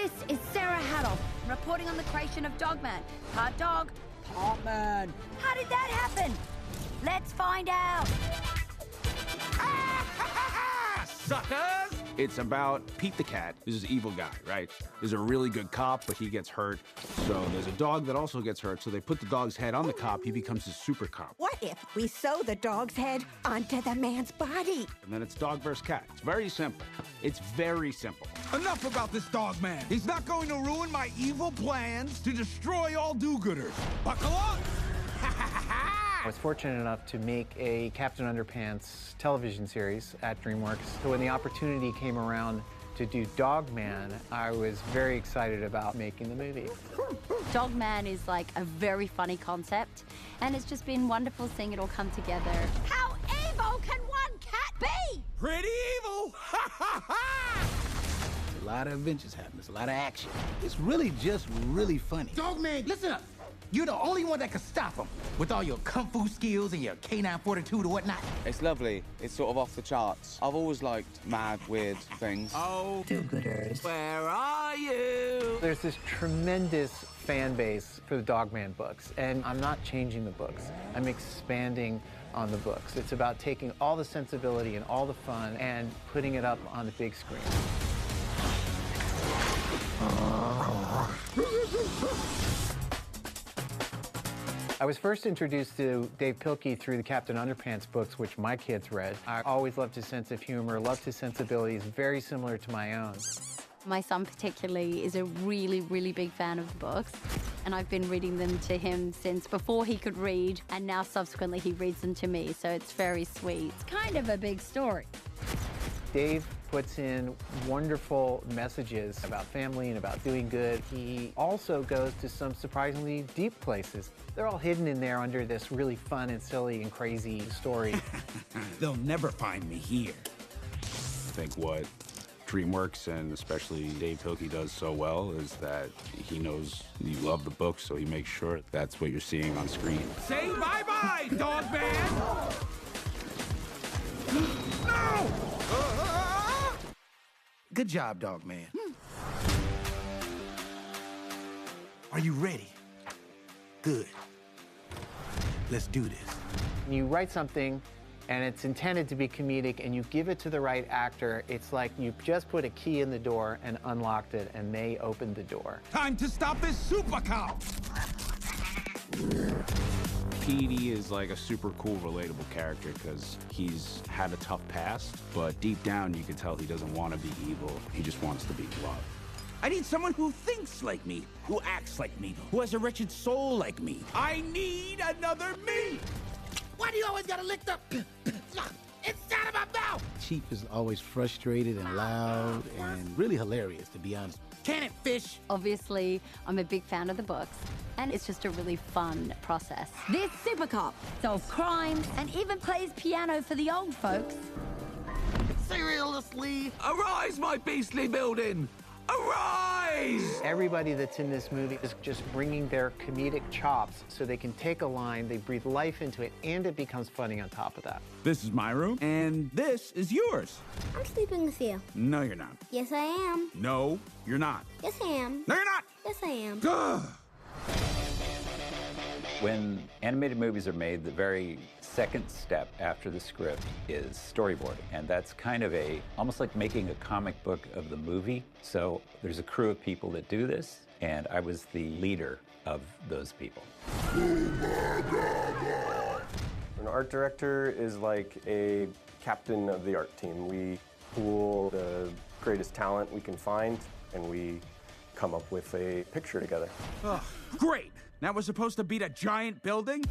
This is Sarah Haddock, reporting on the creation of Dogman. Part dog, part man. How did that happen? Let's find out. Suckers! It's about Pete the cat. This is an evil guy, right? There's a really good cop, but he gets hurt. So there's a dog that also gets hurt. So they put the dog's head on the cop. He becomes a super cop. What if we sew the dog's head onto the man's body? And then it's dog versus cat. It's very simple. It's very simple. Enough about this dog man. He's not going to ruin my evil plans to destroy all do-gooders. Buckle up! I was fortunate enough to make a Captain Underpants television series at DreamWorks. So when the opportunity came around to do Dogman, I was very excited about making the movie. Dogman is like a very funny concept, and it's just been wonderful seeing it all come together. How evil can one cat be? Pretty evil! A lot of adventures happen. There's a lot of action. It's really just really funny. Dogman, listen up. You're the only one that can stop him with all your kung fu skills and your canine fortitude or whatnot. It's lovely. It's sort of off the charts. I've always liked mad, weird things. Oh, Do-gooders. where are you? There's this tremendous fan base for the Dogman books, and I'm not changing the books. I'm expanding on the books. It's about taking all the sensibility and all the fun and putting it up on the big screen. I was first introduced to Dave Pilkey through the Captain Underpants books, which my kids read. I always loved his sense of humor, loved his sensibilities, very similar to my own. My son particularly is a really, really big fan of the books, and I've been reading them to him since before he could read, and now subsequently he reads them to me, so it's very sweet. It's kind of a big story. Dave puts in wonderful messages about family and about doing good. He also goes to some surprisingly deep places. They're all hidden in there under this really fun and silly and crazy story. They'll never find me here. I think what DreamWorks and especially Dave Pilkey does so well is that he knows you love the book, so he makes sure that's what you're seeing on screen. Say bye-bye, dog man! No! Good job, Dogman. Are you ready? Good. Let's do this. You write something and it's intended to be comedic and you give it to the right actor, it's like you just put a key in the door and unlocked it and they opened the door. Time to stop this super cop! Petey is like a super cool, relatable character because he's had a tough past, but deep down you can tell he doesn't want to be evil. He just wants to be loved. I need someone who thinks like me, who acts like me, who has a wretched soul like me. I need another me! Why do you always gotta lick the inside of my mouth? Chief is always frustrated and loud and really hilarious, to be honest. Can it, fish? Obviously, I'm a big fan of the books, and it's just a really fun process. This super cop solves crimes and even plays piano for the old folks. Seriously? Arise, my beastly building! Arise! Everybody that's in this movie is just bringing their comedic chops so they can take a line, they breathe life into it, and it becomes funny on top of that. This is my room, and this is yours. I'm sleeping with you. No, you're not. Yes, I am. No, you're not. Yes, I am. No, you're not! Yes, I am. Ugh. When animated movies are made, the very second step after the script is storyboarding. And that's kind of almost like making a comic book of the movie. So there's a crew of people that do this, and I was the leader of those people. An art director is like a captain of the art team. We pool the greatest talent we can find, and we come up with a picture together. Ugh, great! Now we're supposed to beat a giant building?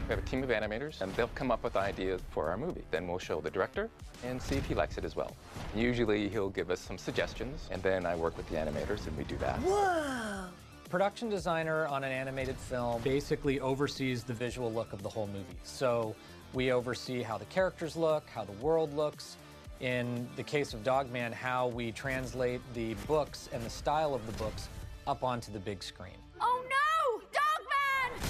We have a team of animators, and they'll come up with ideas for our movie. Then we'll show the director and see if he likes it as well. Usually he'll give us some suggestions, and then I work with the animators and we do that. Whoa! Production designer on an animated film basically oversees the visual look of the whole movie. So we oversee how the characters look, how the world looks. In the case of Dogman, how we translate the books and the style of the books up onto the big screen. Oh no! Dogman!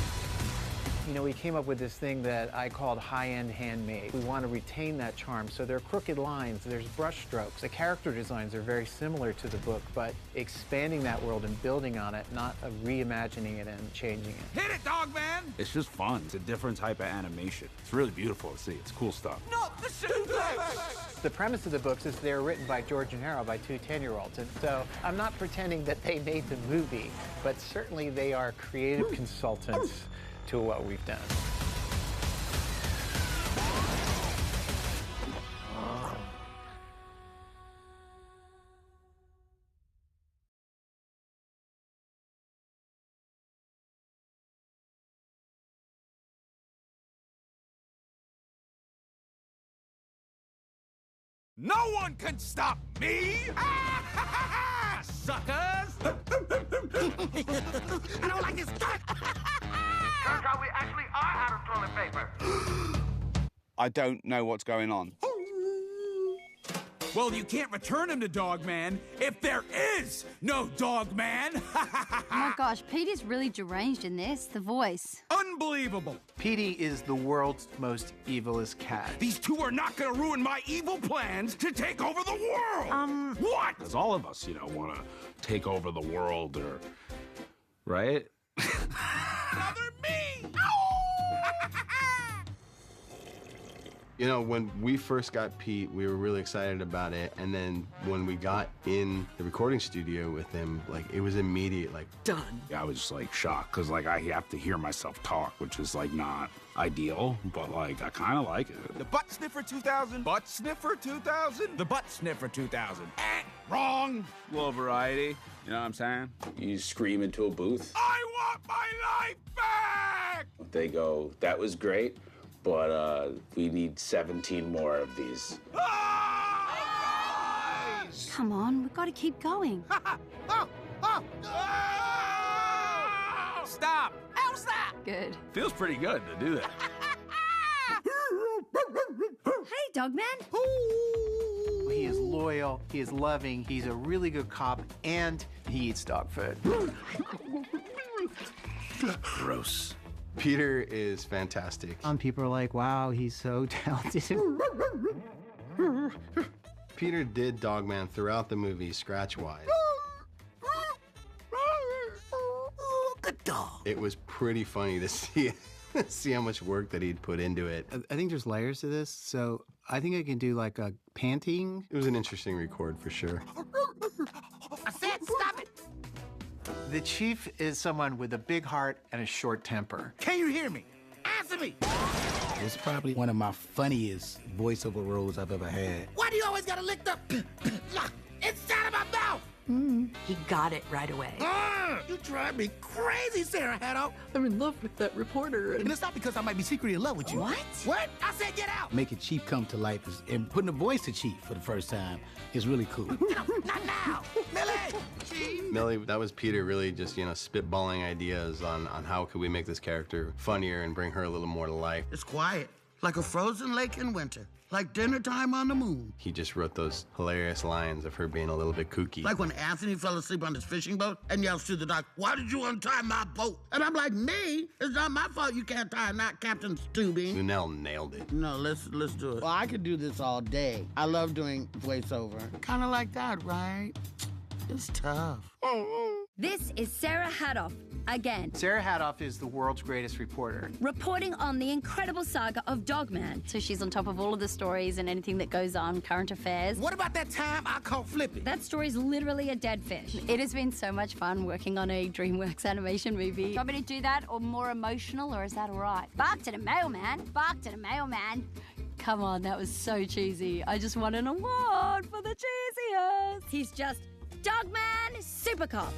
You know, we came up with this thing that I called high-end handmade. We want to retain that charm, so there are crooked lines, there's brush strokes. The character designs are very similar to the book, but expanding that world and building on it, not reimagining it and changing it. Hit it, dog man! It's just fun. It's a different type of animation. It's really beautiful to see. It's cool stuff. Not the suplex! The premise of the books is they're written by George and Harold, by two 10-year-olds, and so I'm not pretending that they made the movie, but certainly they are creative consultants to what we've done. No one can stop me! Suckers! I don't like this. Turns out we actually are out of toilet paper. I don't know what's going on. Well, you can't return him to Dogman if there is no Dogman. Oh my gosh, Petey's really deranged in this. The voice. Unbelievable. Petey is the world's most evilest cat. These two are not gonna ruin my evil plans to take over the world. What? Because all of us, want to take over the world or... Right? Another me! You know, when we first got Pete, we were really excited about it. And then when we got in the recording studio with him, it was immediate, done. I was just, shocked, because, I have to hear myself talk, which is, not ideal, but, I kind of like it. The Butt Sniffer 2000. Butt Sniffer 2000. The Butt Sniffer 2000. Wrong. A little variety, you know what I'm saying? You scream into a booth. I want my life back! They go, that was great, but we need 17 more of these. Come on, we've got to keep going. Stop! How's that? Good. Feels pretty good to do that. Hey, Dogman. He is loyal, he is loving, he's a really good cop, and he eats dog food. Gross. Peter is fantastic. Some people are like, wow, he's so talented. Peter did Dogman throughout the movie, scratch-wise. Good dog. It was pretty funny to see how much work that he'd put into it. I think there's layers to this, so I think I can do a panting. It was an interesting record for sure. I said stop it. The chief is someone with a big heart and a short temper. Can you hear me? Answer me. It's probably one of my funniest voiceover roles I've ever had. Why do you always gotta lick the inside of my mouth? He got it right away. You drive me crazy, Sarah Haddock. I'm in love with that reporter. And it's not because I might be secretly in love with you. What? What? I said get out. Making Chief come to life and putting a voice to Chief for the first time is really cool. Not now. Millie! Millie, that was Peter really just, spitballing ideas on how could we make this character funnier and bring her a little more to life. It's quiet, like a frozen lake in winter. Like dinner time on the moon. He just wrote those hilarious lines of her being a little bit kooky. Like when Anthony fell asleep on his fishing boat and yells to the dock, "Why did you untie my boat?" And I'm like, me? It's not my fault you can't tie a knot, Captain Stubing. Lunel nailed it. No, let's do it. Well, I could do this all day. I love doing voiceover. Kind of like that, right? It's tough. This is Sarah Haddock again. Sarah Haddock is the world's greatest reporter. Reporting on the incredible saga of Dogman. So she's on top of all of the stories and anything that goes on, current affairs. What about that time I caught Flippy? That story's literally a dead fish. It has been so much fun working on a DreamWorks animation movie. Do you want me to do that or more emotional, or is that all right? Bark to the mailman. Bark to the mailman. Come on, that was so cheesy. I just won an award for the cheesiest. He's just Dogman Super Cop.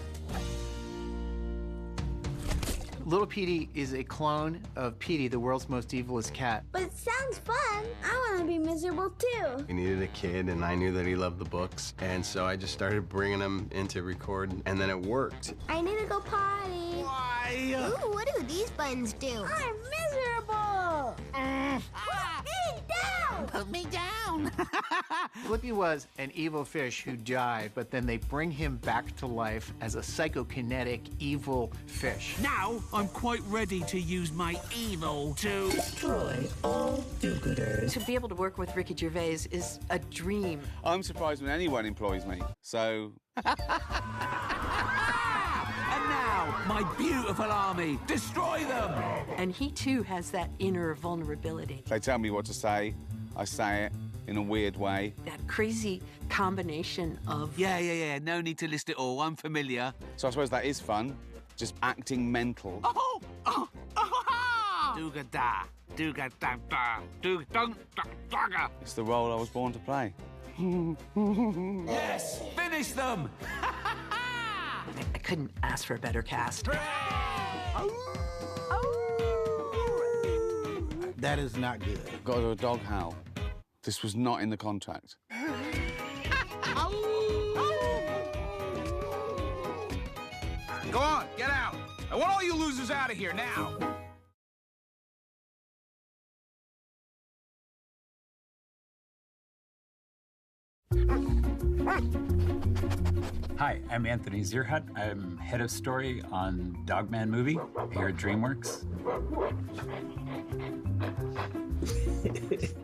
Little Petey is a clone of Petey, the world's most evilest cat. But it sounds fun. I want to be miserable too. We needed a kid, and I knew that he loved the books. And so I just started bringing him in to record, and then it worked. I need to go potty. Why? Ooh, what do these buttons do? I'm miserable. Get down! Put me down. Flippy was an evil fish who died, but then they bring him back to life as a psychokinetic evil fish. Now I'm quite ready to use my evil to destroy all do-gooders. To be able to work with Ricky Gervais is a dream. I'm surprised when anyone employs me, so... And now, my beautiful army, destroy them! And he too has that inner vulnerability. They tell me what to say, I say it in a weird way. That crazy combination of... Yeah, no need to list it all, I'm familiar. So I suppose that is fun, just acting mental. Dooga-da, dooga-da-da, dooga-dun-da-da-ga. It's the role I was born to play. Yes! Finish them! I couldn't ask for a better cast. That is not good. Got to do a dog howl. This was not in the contract. Go on, get out. I want all you losers out of here now. Hi, I'm Anthony Zierhut. I'm head of story on Dogman movie here at DreamWorks.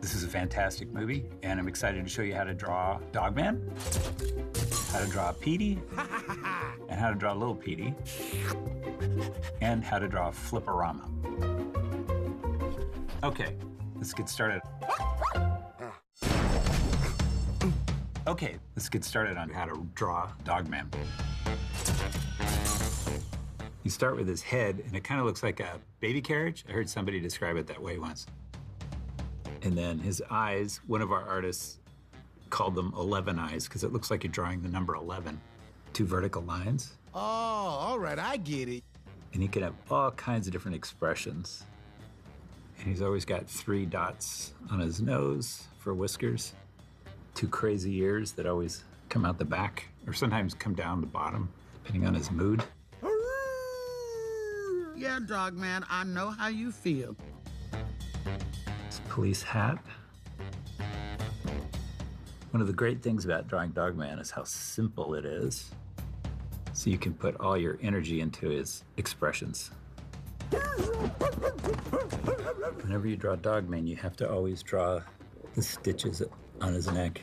This is a fantastic movie, and I'm excited to show you how to draw Dogman, how to draw Petey, and how to draw Little Petey, and how to draw Flipperama. Okay, let's get started. Okay, let's get started on how to draw Dogman. You start with his head, and it kind of looks like a baby carriage. I heard somebody describe it that way once. And then his eyes, one of our artists called them 11 eyes because it looks like you're drawing the number 11. 2 vertical lines. Oh, all right, I get it. And he can have all kinds of different expressions. And he's always got 3 dots on his nose for whiskers. 2 crazy ears that always come out the back, or sometimes come down the bottom, depending on his mood. Yeah, Dogman, I know how you feel. His police hat. One of the great things about drawing Dogman is how simple it is. So you can put all your energy into his expressions. Whenever you draw Dogman, you have to always draw the stitches on his neck.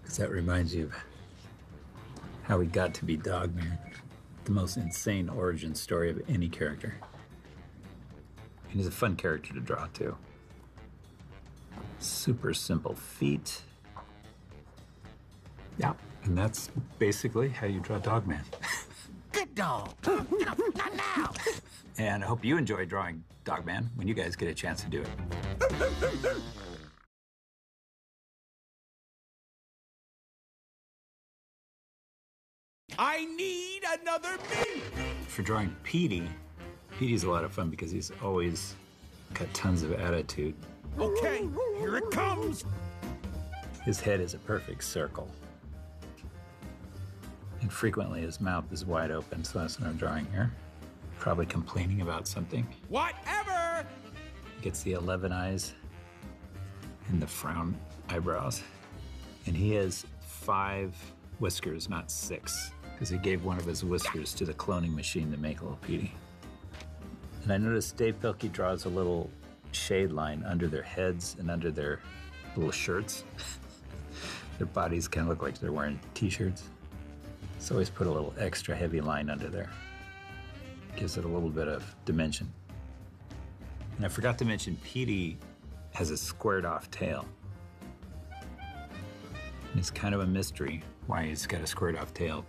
Because that reminds you of how he got to be Dogman. The most insane origin story of any character. And he's a fun character to draw, too. Super simple feet. Yeah, and that's basically how you draw Dogman. Good dog. Not now. And I hope you enjoy drawing Dogman when you guys get a chance to do it. I need another me! For drawing Petey, Petey's a lot of fun because he's always got tons of attitude. Okay, here it comes! His head is a perfect circle. And frequently his mouth is wide open, so that's what I'm drawing here. Probably complaining about something. Whatever! He gets the 11 eyes and the frown eyebrows. And he has 5 whiskers, not 6, because he gave one of his whiskers to the cloning machine to make Little Petey. And I noticed Dave Pilkey draws a little shade line under their heads and under their little shirts. Their bodies kind of look like they're wearing t-shirts. So always put a little extra heavy line under there. Gives it a little bit of dimension. And I forgot to mention, Petey has a squared off tail. And it's kind of a mystery why he's got a squared off tail.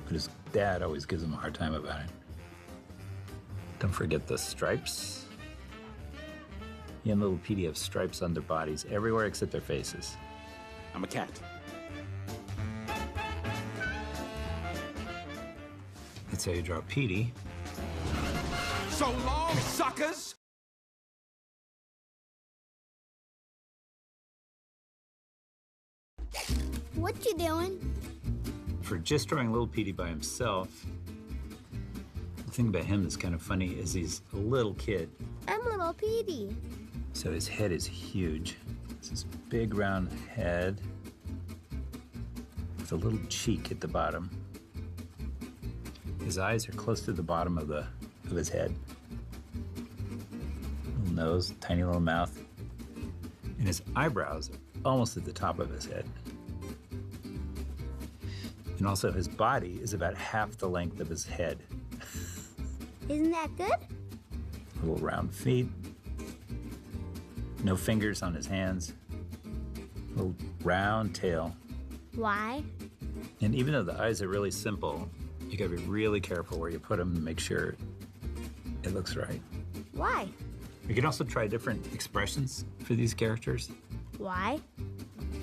But his dad always gives him a hard time about it. Don't forget the stripes. He and Little Petey have stripes on their bodies everywhere except their faces. I'm a cat. That's how you draw Petey. So long, suckers! What you doing? For just drawing Little Petey by himself, the thing about him that's kind of funny is he's a little kid. I'm Little Petey. So his head is huge. It's this big round head with a little cheek at the bottom. His eyes are close to the bottom of his head. Little nose, tiny little mouth. And his eyebrows are almost at the top of his head. And also his body is about half the length of his head. Isn't that good? Little round feet. No fingers on his hands. Little round tail. Why? And even though the eyes are really simple, you gotta be really careful where you put them to make sure it looks right. Why? You can also try different expressions for these characters. Why?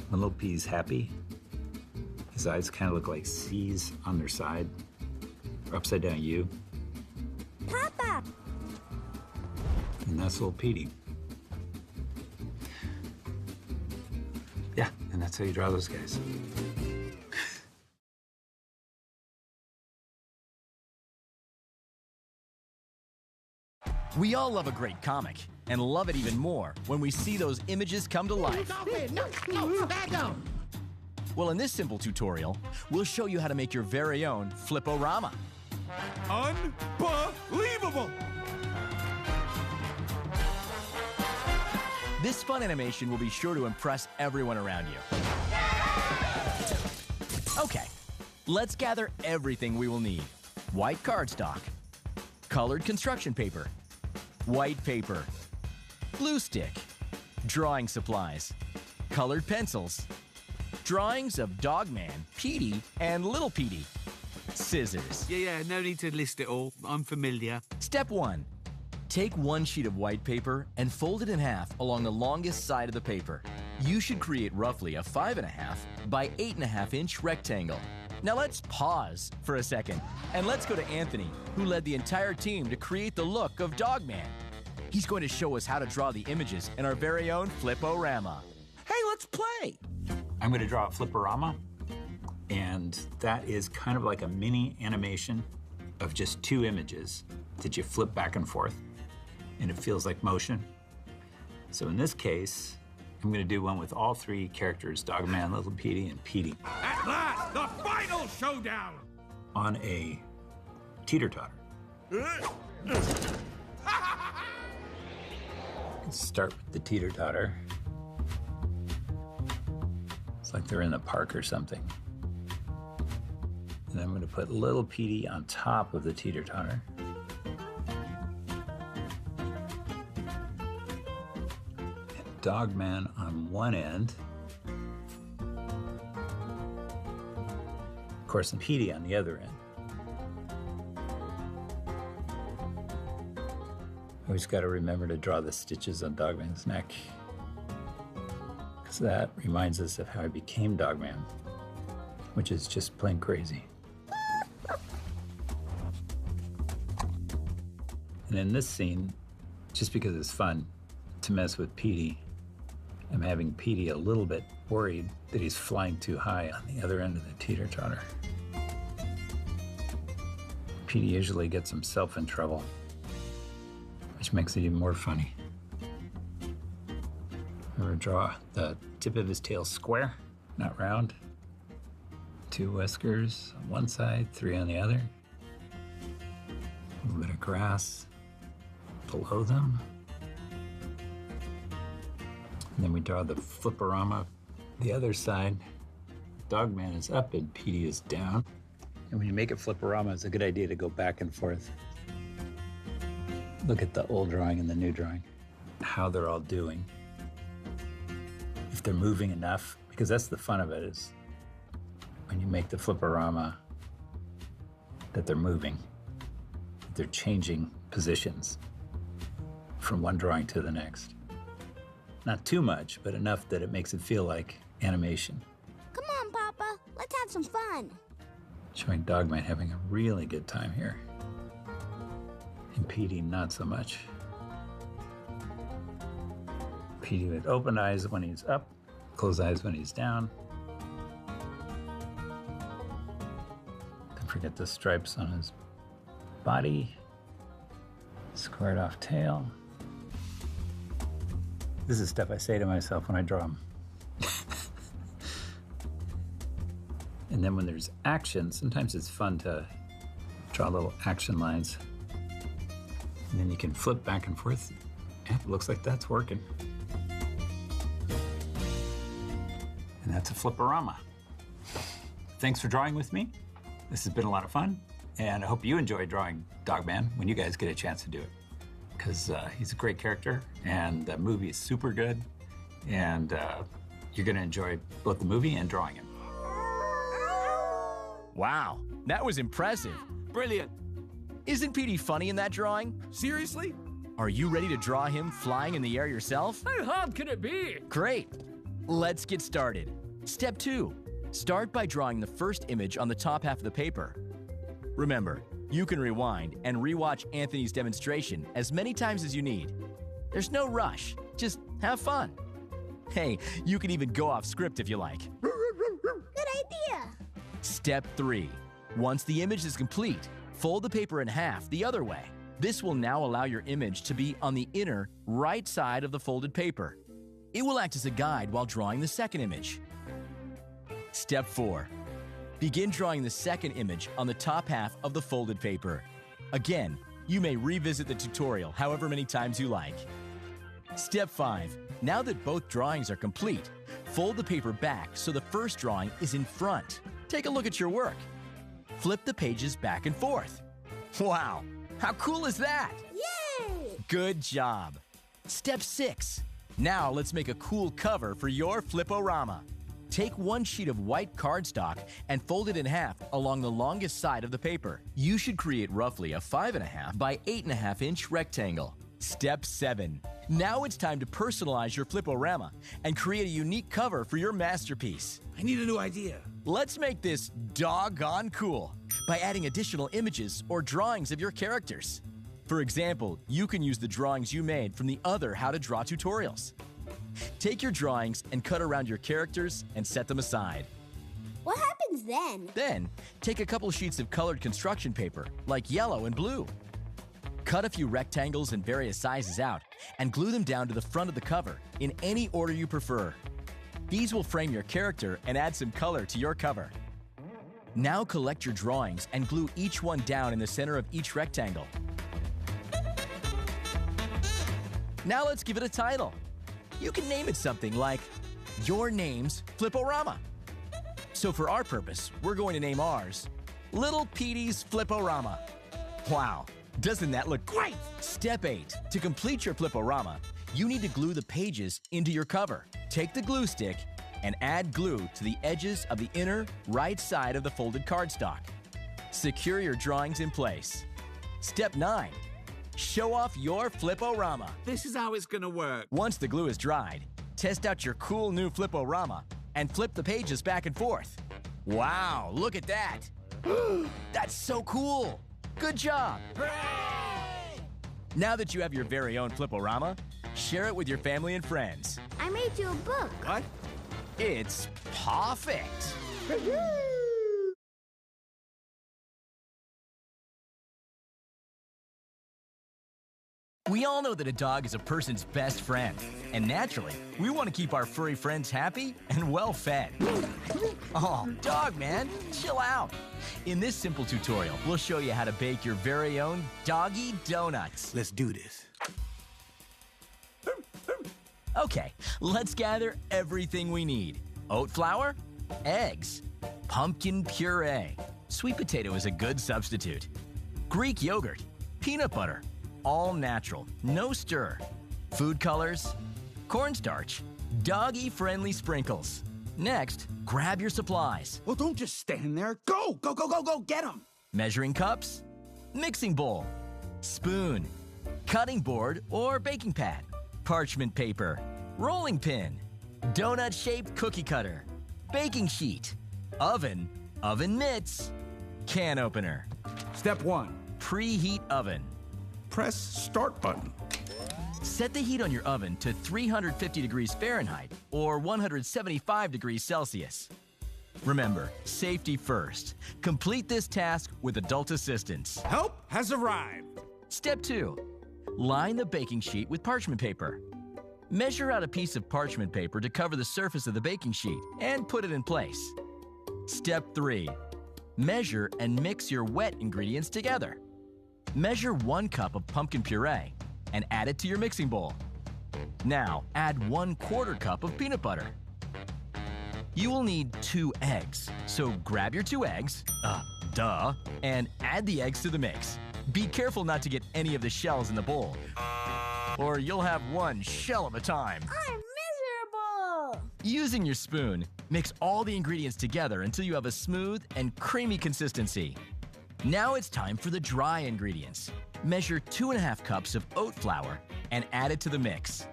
When Little Petey's happy, his eyes kind of look like C's on their side, or upside down U. Papa! And that's Little Petey. Yeah, and that's how you draw those guys. We all love a great comic, and love it even more when we see those images come to life. No, back down. Well, in this simple tutorial, we'll show you how to make your very own Flip-O-Rama. Unbelievable! This fun animation will be sure to impress everyone around you. Okay, let's gather everything we will need. White cardstock, colored construction paper, white paper, glue stick, drawing supplies, colored pencils, drawings of Dogman, Petey, and Little Petey, scissors. Yeah, no need to list it all. I'm familiar. Step 1. Take one sheet of white paper and fold it in half along the longest side of the paper. You should create roughly a 5.5 by 8.5 inch rectangle. Now let's pause for a second, and let's go to Anthony, who led the entire team to create the look of Dogman. He's going to show us how to draw the images in our very own Flip-O-Rama. Hey, let's play! I'm going to draw a Flip-O-Rama, and that is kind of like a mini animation of just 2 images that you flip back and forth, and it feels like motion. So in this case, I'm going to do one with all 3 characters, Dogman, Little Petey, and Petey. At last, the final showdown! On a teeter-totter. Let's start with the teeter-totter. It's like they're in the park or something. And I'm going to put Little Petey on top of the teeter-totter. And Dogman on one end. Of course, and Petey on the other end. Always got to remember to draw the stitches on Dogman's neck, because that reminds us of how I became Dogman, which is just plain crazy. And in this scene, just because it's fun to mess with Petey, I'm having Petey a little bit worried that he's flying too high on the other end of the teeter-totter. Petey usually gets himself in trouble, which makes it even more funny. I'm gonna draw the tip of his tail square, not round. 2 whiskers on one side, 3 on the other. A little bit of grass below them. And then we draw the Flip-O-Rama the other side. Dogman is up and Petey is down. And when you make a Flip-O-Rama, it's a good idea to go back and forth. Look at the old drawing and the new drawing, how they're all doing. If they're moving enough, because that's the fun of it, is when you make the Flip-O-Rama, that they're moving. They're changing positions from one drawing to the next. Not too much, but enough that it makes it feel like animation. Come on, Papa. Let's have some fun. Showing Dogman having a really good time here. And Petey, not so much. Petey with open eyes when he's up, closed eyes when he's down. Don't forget the stripes on his body. Squared off tail. This is stuff I say to myself when I draw them. And then when there's action, sometimes it's fun to draw little action lines. And then you can flip back and forth. Yeah, it looks like that's working. And that's a Flip-O-Rama. Thanks for drawing with me. This has been a lot of fun. And I hope you enjoy drawing Dogman when you guys get a chance to do it. Because he's a great character, and the movie is super good. And you're going to enjoy both the movie and drawing him. Wow, that was impressive. Brilliant. Isn't Petey funny in that drawing? Seriously? Are you ready to draw him flying in the air yourself? How hard can it be? Great. Let's get started. Step 2. Start by drawing the first image on the top half of the paper. Remember, you can rewind and rewatch Anthony's demonstration as many times as you need. There's no rush. Just have fun. Hey, you can even go off script if you like. Good idea. Step 3. Once the image is complete, fold the paper in half the other way. This will now allow your image to be on the inner right side of the folded paper. It will act as a guide while drawing the second image. Step 4. Begin drawing the second image on the top half of the folded paper. Again, you may revisit the tutorial however many times you like. Step 5. Now that both drawings are complete, fold the paper back so the first drawing is in front. Take a look at your work. Flip the pages back and forth. Wow, how cool is that? Yay! Good job. Step 6. Now let's make a cool cover for your Flip-O-Rama. Take one sheet of white cardstock and fold it in half along the longest side of the paper. You should create roughly a 5.5 by 8.5 inch rectangle. Step 7. Now it's time to personalize your Flip-O-Rama and create a unique cover for your masterpiece. I need a new idea. Let's make this doggone cool by adding additional images or drawings of your characters. For example, you can use the drawings you made from the other How to Draw tutorials. Take your drawings and cut around your characters and set them aside. What happens then? Then, take a couple sheets of colored construction paper, like yellow and blue. Cut a few rectangles in various sizes out and glue them down to the front of the cover in any order you prefer. These will frame your character and add some color to your cover. Now collect your drawings and glue each one down in the center of each rectangle. Now let's give it a title. You can name it something like Your Name's Flip-O-Rama. So for our purpose, we're going to name ours Little Petey's Flip-O-Rama. Wow, doesn't that look great? Step 8. To complete your Flip-O-Rama, you need to glue the pages into your cover. Take the glue stick and add glue to the edges of the inner right side of the folded cardstock. Secure your drawings in place. Step 9. Show off your Flip-O-Rama. This is how it's gonna work. Once the glue is dried, test out your cool new Flip-O-Rama and flip the pages back and forth. Wow, look at that. That's so cool. Good job. Hooray! Now that you have your very own Flip-O-Rama, share it with your family and friends. I made you a book. What? It's perfect. We all know that a dog is a person's best friend, and naturally, we want to keep our furry friends happy and well fed. Oh, dog man, chill out. In this simple tutorial, we'll show you how to bake your very own doggy donuts. Let's do this. Okay, let's gather everything we need. Oat flour, eggs, pumpkin puree. Sweet potato is a good substitute. Greek yogurt, peanut butter, all natural, no stir. Food colors, cornstarch, doggy-friendly sprinkles. Next, grab your supplies. Well, don't just stand there. Go, go, go, go, go, get them. Measuring cups, mixing bowl, spoon, cutting board or baking pad, parchment paper, rolling pin, donut-shaped cookie cutter, baking sheet, oven mitts, can opener. Step 1. Preheat oven. Press start button. Set the heat on your oven to 350 degrees Fahrenheit or 175 degrees Celsius. Remember, safety first. Complete this task with adult assistance. Help has arrived. Step 2. Line the baking sheet with parchment paper. Measure out a piece of parchment paper to cover the surface of the baking sheet and put it in place. Step 3. Measure and mix your wet ingredients together. Measure 1 cup of pumpkin puree and add it to your mixing bowl. Now, add 1/4 cup of peanut butter. You will need 2 eggs, so grab your 2 eggs, and add the eggs to the mix. Be careful not to get any of the shells in the bowl, or you'll have one shell at a time. I'm miserable! Using your spoon, mix all the ingredients together until you have a smooth and creamy consistency. Now it's time for the dry ingredients. Measure 2½ cups of oat flour and add it to the mix.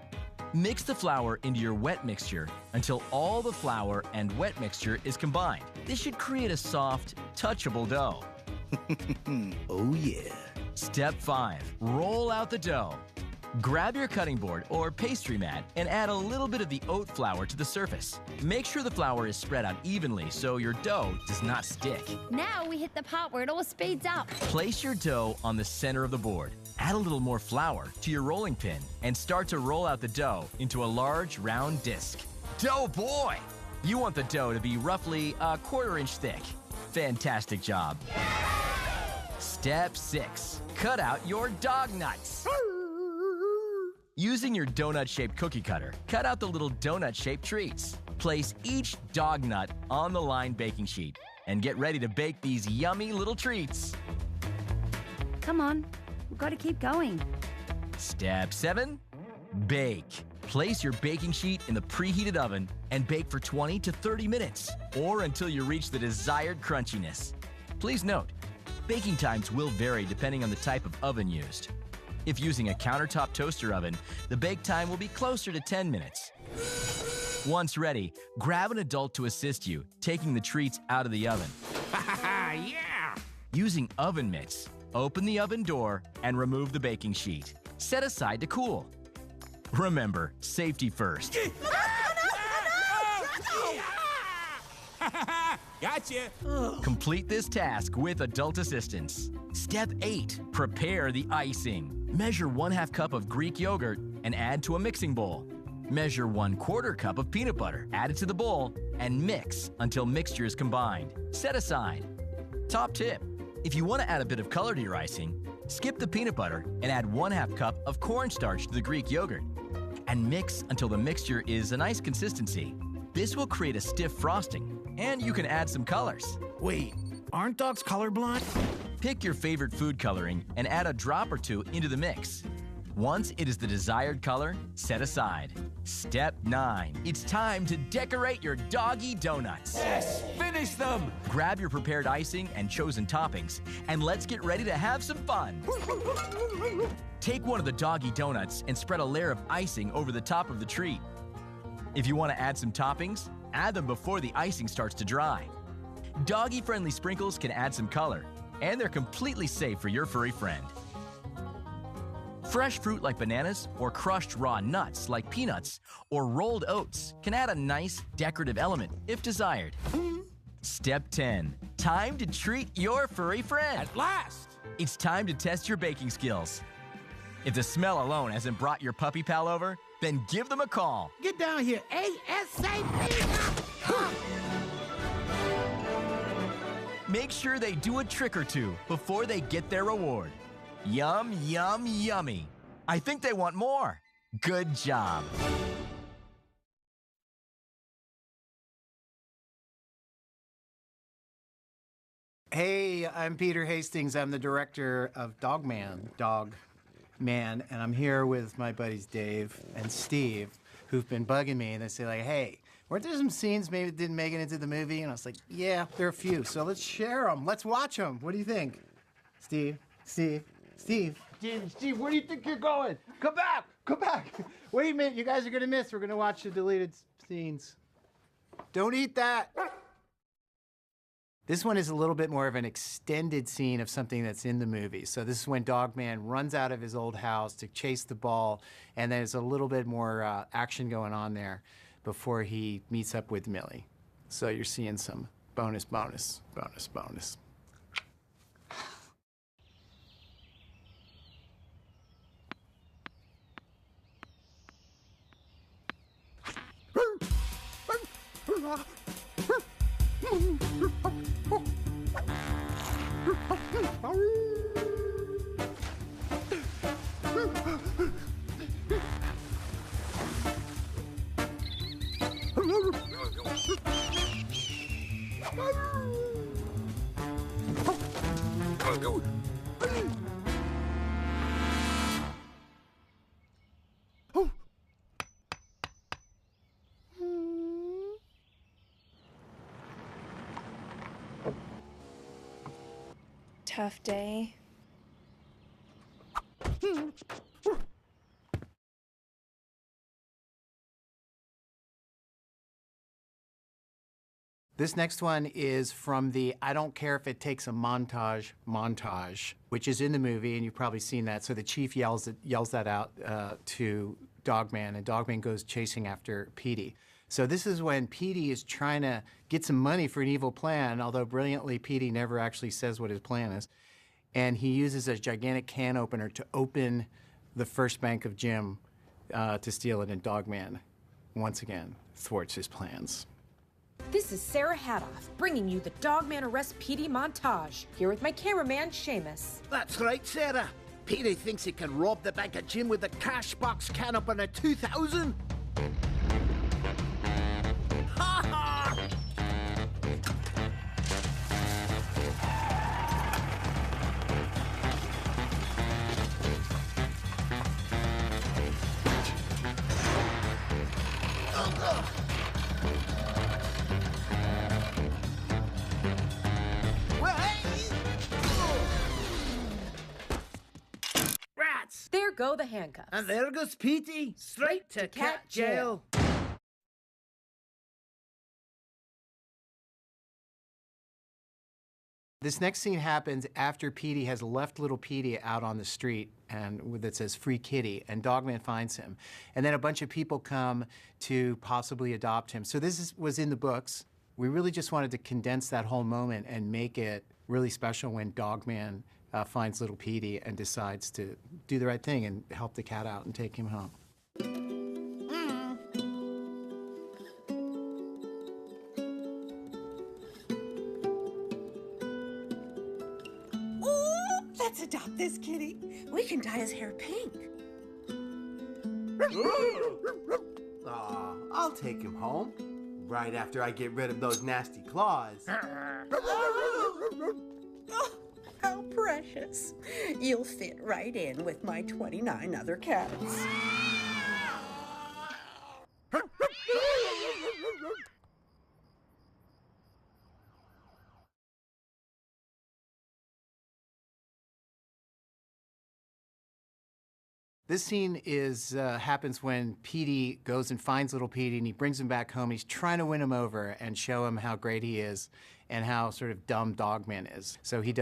Mix the flour into your wet mixture until all the flour and wet mixture is combined. This should create a soft, touchable dough. Oh yeah. Step 5. Roll out the dough. Grab your cutting board or pastry mat and add a little bit of the oat flour to the surface. Make sure the flour is spread out evenly so your dough does not stick. Now we hit the part where it all speeds up. Place your dough on the center of the board. Add a little more flour to your rolling pin and start to roll out the dough into a large round disc. Dough boy! You want the dough to be roughly a 1/4 inch thick. Fantastic job. Step 6. Cut out your dog nuts. Using your donut-shaped cookie cutter, cut out the little donut-shaped treats. Place each dog nut on the lined baking sheet and get ready to bake these yummy little treats. Come on, we've got to keep going. Step 7. Bake. Place your baking sheet in the preheated oven and bake for 20 to 30 minutes or until you reach the desired crunchiness. Please note, baking times will vary depending on the type of oven used. If using a countertop toaster oven, the bake time will be closer to 10 minutes. Once ready, grab an adult to assist you, taking the treats out of the oven. Yeah! Using oven mitts, open the oven door and remove the baking sheet. Set aside to cool. Remember, safety first. Gotcha! Complete this task with adult assistance. Step 8. Prepare the icing. Measure 1/2 cup of Greek yogurt and add to a mixing bowl. Measure 1/4 cup of peanut butter, add it to the bowl, and mix until mixture is combined. Set aside. Top tip: if you want to add a bit of color to your icing, skip the peanut butter and add 1/2 cup of cornstarch to the Greek yogurt. And mix until the mixture is a nice consistency. This will create a stiff frosting, and you can add some colors. Wait, aren't dogs colorblind? Pick your favorite food coloring and add a drop or 2 into the mix. Once it is the desired color, set aside. Step 9. It's time to decorate your doggy donuts. Yes! Finish them! Grab your prepared icing and chosen toppings, and let's get ready to have some fun. Take one of the doggy donuts and spread a layer of icing over the top of the treat. If you want to add some toppings, add them before the icing starts to dry. Doggy-friendly sprinkles can add some color, and they're completely safe for your furry friend. Fresh fruit like bananas or crushed raw nuts like peanuts or rolled oats can add a nice decorative element if desired. Step 10. Time to treat your furry friend. At last! It's time to test your baking skills. If the smell alone hasn't brought your puppy pal over, then give them a call. Get down here, ASAP! Make sure they do a trick or two before they get their reward. Yum, yum, yummy. I think they want more. Good job. Hey, I'm Peter Hastings. I'm the director of Dog Man, and I'm here with my buddies Dave and Steve, who've been bugging me, and they say like, hey, weren't there some scenes maybe that didn't make it into the movie? And I was like, yeah, there are a few, so let's share them. Let's watch them. What do you think? Steve, where do you think you're going? Come back! Wait a minute, you guys are gonna miss. We're gonna watch the deleted scenes. Don't eat that! This one is a little bit more of an extended scene of something that's in the movie. So this is when Dog Man runs out of his old house to chase the ball, and there's a little bit more action going on there before he meets up with Millie. So you're seeing some bonus. Tough day. This next one is from the I Don't Care If It Takes a montage, which is in the movie, and you've probably seen that. So the chief yells that out to Dogman, and Dogman goes chasing after Petey. So this is when Petey is trying to get some money for an evil plan, although brilliantly Petey never actually says what his plan is. And he uses a gigantic can opener to open the first bank of Jim to steal it, and Dogman, once again, thwarts his plans. This is Sarah Hadoff, bringing you the Dogman Arrest Petey montage, here with my cameraman, Seamus. That's right, Sarah. Petey thinks he can rob the bank of Jim with a cash box can opener 2000. Ha ha! Rats! There go the handcuffs. And there goes Petey, straight to cat jail. This next scene happens after Petey has left little Petey out on the street and that says Free Kitty, and Dogman finds him. And then a bunch of people come to possibly adopt him. So this was in the books. We really just wanted to condense that whole moment and make it really special when Dogman finds little Petey and decides to do the right thing and help the cat out and take him home. Let's adopt this kitty. We can dye his hair pink. Aw, I'll take him home. Right after I get rid of those nasty claws. Oh, how precious. You'll fit right in with my 29 other cats. This scene happens when Petey goes and finds little Petey, and he brings him back home. He's trying to win him over and show him how great he is and how sort of dumb Dogman is. So he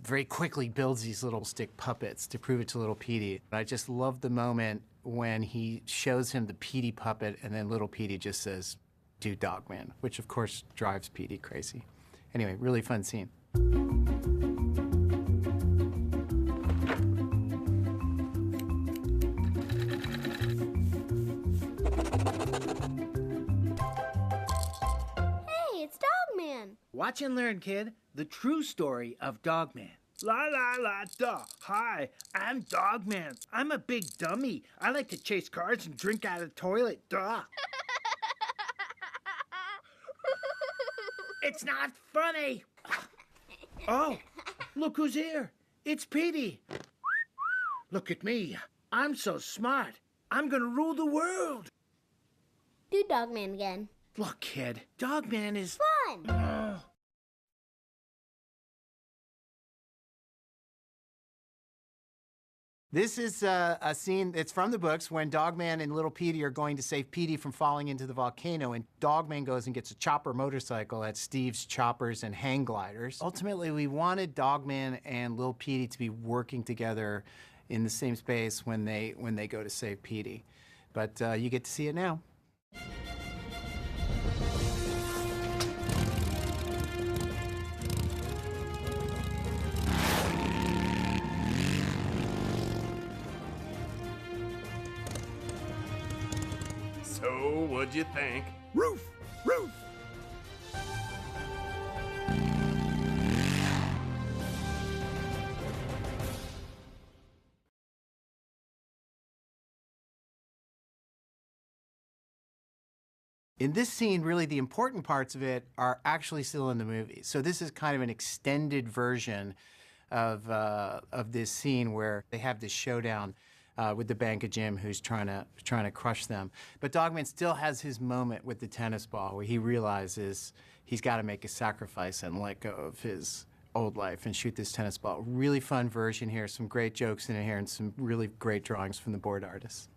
very quickly builds these little stick puppets to prove it to little Petey. I just love the moment when he shows him the Petey puppet, and then little Petey just says, "Do Dogman," which of course drives Petey crazy. Anyway, really fun scene. Watch and learn, kid. The true story of Dogman. La la la da. Hi, I'm Dogman. I'm a big dummy. I like to chase cars and drink out of the toilet. Duh. It's not funny. Oh, look who's here. It's Petey. Look at me. I'm so smart. I'm gonna rule the world. Do Dogman again. Look, kid. Dogman is fun. This is a scene that's from the books when Dogman and little Petey are going to save Petey from falling into the volcano, and Dogman goes and gets a chopper motorcycle at Steve's Choppers and Hang Gliders. Ultimately, we wanted Dogman and little Petey to be working together in the same space when they go to save Petey. But you get to see it now. So, what'd you think? Roof! Roof! In this scene, really the important parts of it are actually still in the movie. So this is kind of an extended version of this scene where they have this showdown with the Bank of Jim, who's trying to crush them. But Dogman still has his moment with the tennis ball where he realizes he's got to make a sacrifice and let go of his old life and shoot this tennis ball. Really fun version here, some great jokes in here, and some really great drawings from the board artists.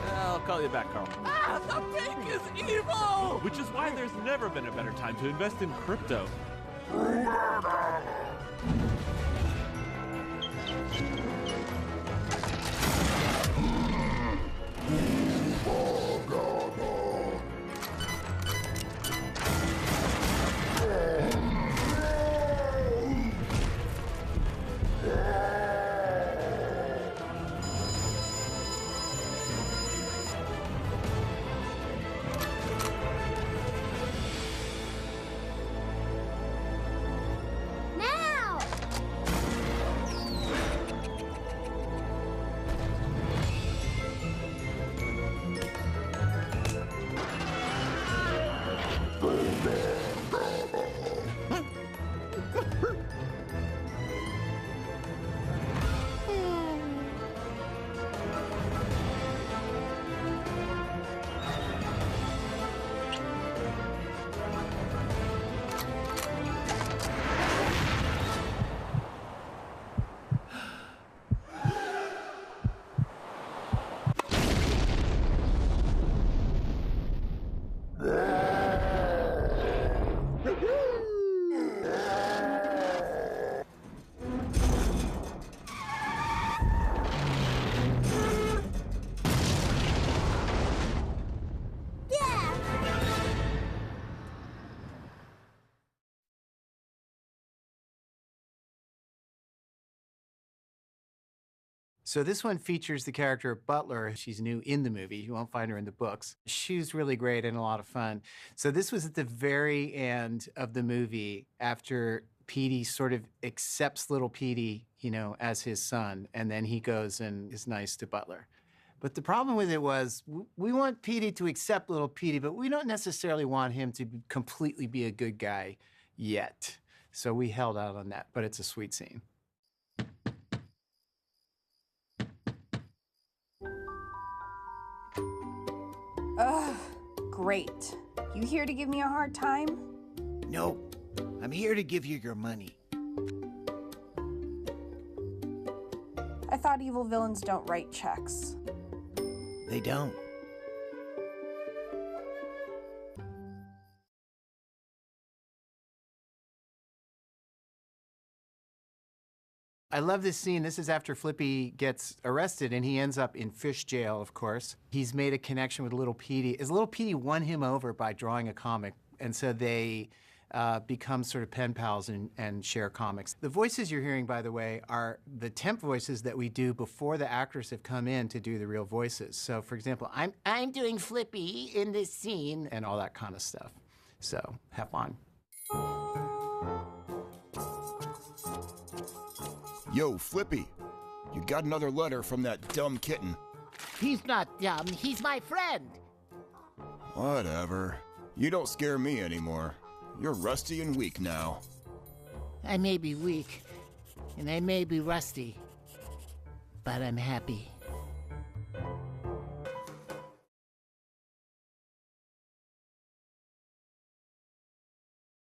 I'll call you back, Carl. Ah, the bank is evil! Which is why there's never been a better time to invest in crypto. Now! So this one features the character Butler. She's new in the movie. You won't find her in the books. She's really great and a lot of fun. So this was at the very end of the movie after Petey sort of accepts little Petey, you know, as his son, and then he goes and is nice to Butler. But the problem with it was we want Petey to accept little Petey, but we don't necessarily want him to completely be a good guy yet. So we held out on that, but it's a sweet scene. Ugh, great. You here to give me a hard time? Nope. I'm here to give you your money. I thought evil villains don't write checks. They don't. I love this scene. This is after Flippy gets arrested, and he ends up in fish jail, of course. He's made a connection with little Petey. Little Petey won him over by drawing a comic, and so they become sort of pen pals and share comics. The voices you're hearing, by the way, are the temp voices that we do before the actors have come in to do the real voices. So, for example, I'm doing Flippy in this scene, and all that kind of stuff. So, have fun. Yo, Flippy, you got another letter from that dumb kitten. He's not dumb, he's my friend. Whatever. You don't scare me anymore. You're rusty and weak now. I may be weak, and I may be rusty, but I'm happy.